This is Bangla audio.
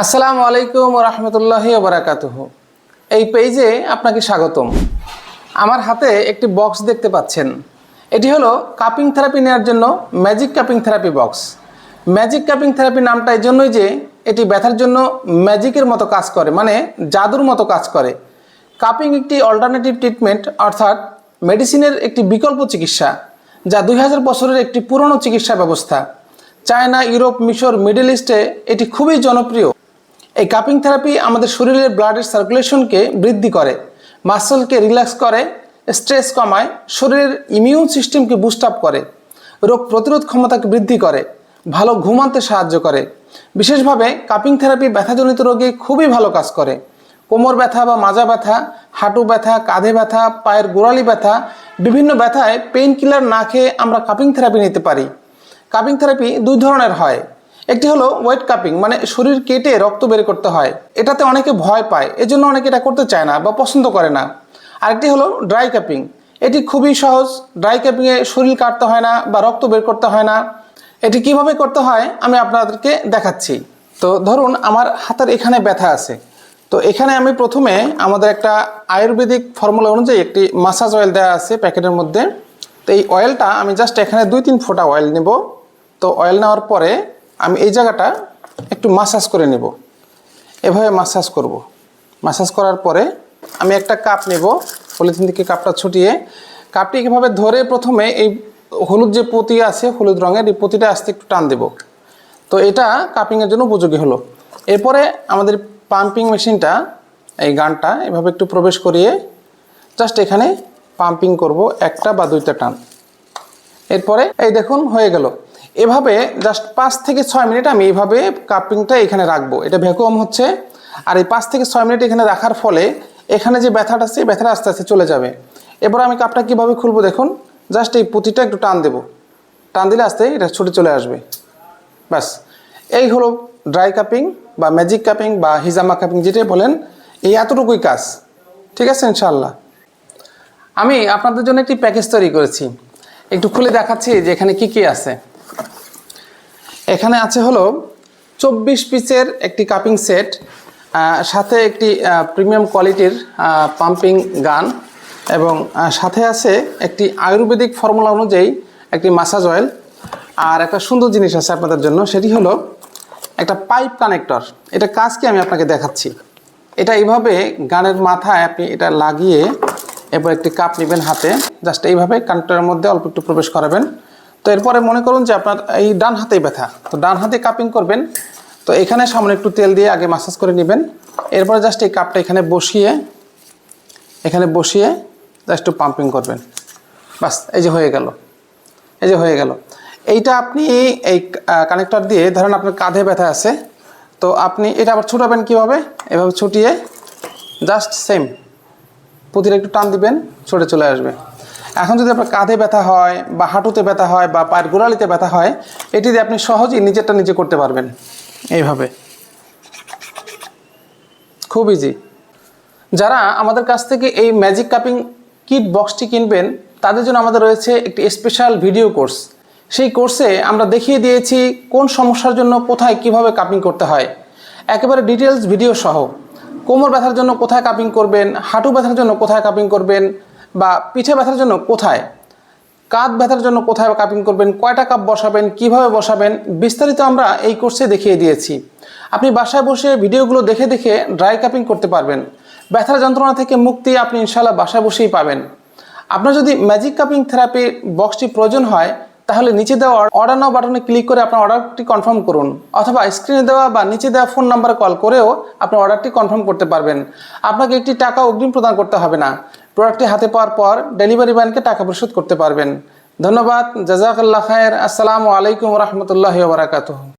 আসসালামু আলাইকুম ওয়া রাহমাতুল্লাহি ওয়া বারাকাতুহু। এই পেজে আপনাকে স্বাগতম। আমার হাতে একটি বক্স দেখতে পাচ্ছেন। এটি হলো কাপিং থেরাপি নেওয়ার জন্য magic cupping therapy box. Magic cupping therapy নামটা এই জন্যই যে এটি ব্যথার জন্য ম্যাজিকের মতো কাজ করে, মানে জাদুর মতো কাজ করে। কাপিং একটি অল্টারনেটিভ ট্রিটমেন্ট, অর্থাৎ মেডিসিনের একটি বিকল্প চিকিৎসা, যা 2000 বছরের একটি পুরনো চিকিৎসা ব্যবস্থা। চায়না, ইউরোপ, মিশর, মিডল ইস্টে এটি খুবই জনপ্রিয়। এই কাপিং থেরাপি আমাদের শরীরের ব্লাডের সার্কুলেশনকে বৃদ্ধি করে, মাসলকে রিল্যাক্স করে, স্ট্রেস কমায়, শরীরের ইমিউন সিস্টেমকে বুস্ট আপ করে, রোগ প্রতিরোধ ক্ষমতাকে বৃদ্ধি করে, ভালো ঘুম আনতে সাহায্য করে। বিশেষভাবে কাপিং থেরাপি ব্যথাজনিত রোগে খুবই ভালো কাজ করে। কোমর ব্যথা বা মাজা ব্যথা, হাঁটু ব্যথা, কাঁধে ব্যথা, পায়ের গোড়ালি ব্যথা, বিভিন্ন ব্যথায় পেইন কিলার না খেয়ে আমরা কাপিং থেরাপি নিতে পারি। কাপিং থেরাপি দুই ধরনের হয়। একটি হলো ওয়েট কাপিং, মানে শরীর কেটে রক্ত বের করতে হয়। এটাতে অনেকে ভয় পায়, এজন্য অনেকে এটা করতে চায় না বা পছন্দ করে না। আরেকটি হলো ড্রাই কাপিং। এটি খুবই সহজ। ড্রাই কাপিংয়ে শরীর কাটতে হয় না বা রক্ত বের করতে হয় না। এটি কিভাবে করতে হয় আমি আপনাদেরকে দেখাচ্ছি। তো ধরুন আমার হাতের এখানে ব্যথা আছে। তো এখানে আমি প্রথমে আমাদের একটা আয়ুর্বেদিক ফর্মুলা অনুযায়ী একটি মাসাজ অয়েল দেওয়া আছে প্যাকেটের মধ্যে। তো এই অয়েলটা আমি জাস্ট এখানে 2-3 ফোঁটা অয়েল নেব। তো অয়েল নেওয়ার পরে আমি এই জায়গাটা একটু মাসাজ করে নেব। এভাবে মাসাজ করব। মাসাজ করার পরে আমি একটা কাপ নেব, পলিথিন থেকে কাপটা ছুটিয়ে কাপটি এভাবে ধরে প্রথমে এই হলুদ যে পতি আছে, হলুদ রঙের এই পতিটা আস্তে একটু টান দেব। তো এটা কাপিংয়ের জন্য উপযোগী হলো। এরপরে আমাদের পাম্পিং মেশিনটা, এই গানটা এভাবে একটু প্রবেশ করিয়ে জাস্ট এখানে পাম্পিং করব, একটা বা দুইটা টান। এরপরে এই দেখুন হয়ে গেল। এভাবে জাস্ট 5 থেকে 6 মিনিট আমি এইভাবে কাপিংটা এখানে রাখবো। এটা ভ্যাকুয়াম হচ্ছে। আর এই 5 থেকে 6 মিনিট এখানে রাখার ফলে এখানে যে ব্যথাটা আছে, ব্যথাটা আস্তে আস্তে চলে যাবে। এবার আমি কাপটা কীভাবে খুলবো দেখুন। জাস্ট এই পুঁতিটা একটু টান দেব। টান দিলে আস্তে এটা ছুটে চলে আসবে। ব্যাস, এই হলো ড্রাই কাপিং বা ম্যাজিক কাপিং বা হিজামা কাপিং, যেটাই বলেন। এই এতটুকুই কাজ। ঠিক আছে ইনশাআল্লাহ। আমি আপনাদের জন্য একটি প্যাকেজ তৈরি করেছি, একটু খুলে দেখাচ্ছি যে এখানে কি কি আছে। এখানে আছে হলো 24 পিসের একটি কাপিং সেট, সাথে একটি প্রিমিয়াম কোয়ালিটির পাম্পিং গান, এবং সাথে আছে একটি আয়ুর্বেদিক ফর্মুলা অনুযায়ী একটি মাসাজ অয়েল। আর একটা সুন্দর জিনিস আছে আপনাদের জন্য, সেটি হলো একটা পাইপ কানেক্টর। এটা কাজ কি আমি আপনাকে দেখাচ্ছি। এটা এইভাবে গানের মাথায় আপনি এটা লাগিয়ে এরপর একটি কাপ নেবেন হাতে, জাস্ট এইভাবে কানেক্টরের মধ্যে অল্প একটু প্রবেশ করাবেন। তো এরপরে মনে করুন যে আপনার এই ডান হাতেই ব্যথা, তো ডান হাতে কাপিং করবেন। তো এখানে সামনে একটু তেল দিয়ে আগে মাসাজ করে নেবেন। এরপরে জাস্ট এই কাপটা এখানে বসিয়ে জাস্ট একটু পাম্পিং করবেন। বাস, এই যে হয়ে গেল। এইটা আপনি এই কানেক্টর দিয়ে, ধরেন আপনার কাঁধে ব্যথা আছে, তো আপনি এটা আবার ছুটাবেন কীভাবে, এভাবে ছুটিয়ে জাস্ট সেম পুঁতিটা একটু টান দিবেন, ছুটে চলে আসবে। এখন যদি আপনার কাঁধে ব্যথা হয় বা হাঁটুতে ব্যথা হয় বা পায়ের গোড়ালিতে ব্যথা হয়, এটি দিয়ে আপনি সহজেই নিজেরটা নিজে করতে পারবেন। এইভাবে খুব ইজি। যারা আমাদের কাছ থেকে এই ম্যাজিক কাপিং কিট বক্সটি কিনবেন, তাদের জন্য আমাদের রয়েছে একটি স্পেশাল ভিডিও কোর্স। সেই কোর্সে আমরা দেখিয়ে দিয়েছি কোন সমস্যার জন্য কোথায় কিভাবে কাপিং করতে হয়, একেবারে ডিটেলস ভিডিও সহ। কোমর ব্যথার জন্য কোথায় কাপিং করবেন, হাঁটু ব্যথার জন্য কোথায় কাপিং করবেন, বা পিঠে ব্যথার জন্য কোথায়, কাঁধ ব্যথার জন্য কোথায় কাপিং করবেন, কয়টা কাপ বসাবেন, কিভাবে বসাবেন, বিস্তারিত আমরা এই কোর্সে দেখিয়ে দিয়েছি। আপনি বাসায় বসে ভিডিওগুলো দেখে দেখে ড্রাই কাপিং করতে পারবেন। ব্যথার যন্ত্রণা থেকে মুক্তি আপনি ইনশাআল্লাহ বাসায় বসেই পাবেন। আপনার যদি ম্যাজিক কাপিং থেরাপি বক্সটি প্রয়োজন হয়, তাহলে নিচে দেওয়া অর্ডার নাও বাটনে ক্লিক করে আপনার অর্ডারটি কনফার্ম করুন, অথবা স্ক্রিনে দেওয়া বা নিচে দেওয়া ফোন নাম্বারে কল করেও আপনার অর্ডারটি কনফার্ম করতে পারবেন। আপনাকে একটি টাকা অগ্রিম প্রদান করতে হবে না। প্রোডাক্টটি হাতে পাওয়ার পর ডেলিভারি ম্যানকে টাকা পরিশোধ করতে পারবেন। ধন্যবাদ। জাযাকাল্লাহ খায়ের। আসসালামু আলাইকুম ওয়া রাহমাতুল্লাহি ওয়া বারাকাতুহু।